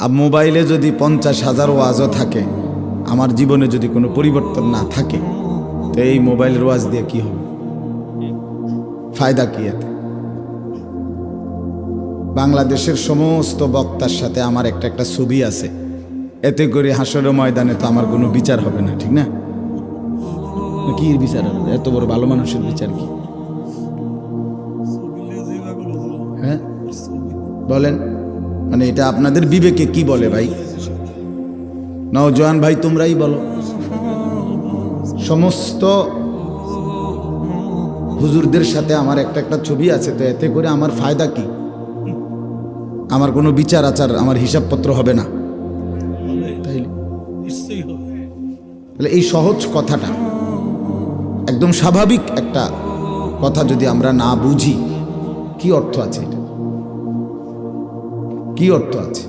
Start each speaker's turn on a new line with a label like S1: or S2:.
S1: আর মোবাইলে যদি 50,000 ওয়াজও থাকে, আমার জীবনে যদি কোনো পরিবর্তন না থাকে, তো এই মোবাইলের ওয়াজ দিয়ে কি হবে? ফায়দা কি এতে? বাংলাদেশের সমস্ত বক্তার সাথে আমার একটা ছবি আছে, এতে করে হাসরের ময়দানে তো আমার কোনো বিচার হবে না, ঠিক না? কি বিচার হবে? এত বড় ভালো মানুষের বিচার কি? হ্যাঁ বলেন, মানে এটা আপনাদের বিবেকে কি বলে ভাই? নওজোয়ান ভাই তোমরাই বলো। সমস্ত হুজুরদের সাথে আমার একটা ছবি আছে, তো এতে করে আমার ফায়দা কি? আমার কোনো বিচার আচার, আমার হিসাবপত্র হবে না। তাহলে এই সহজ কথাটা, একদম স্বাভাবিক একটা কথা যদি আমরা না বুঝি, কি অর্থ আছে? এটা কি অর্থ আছে?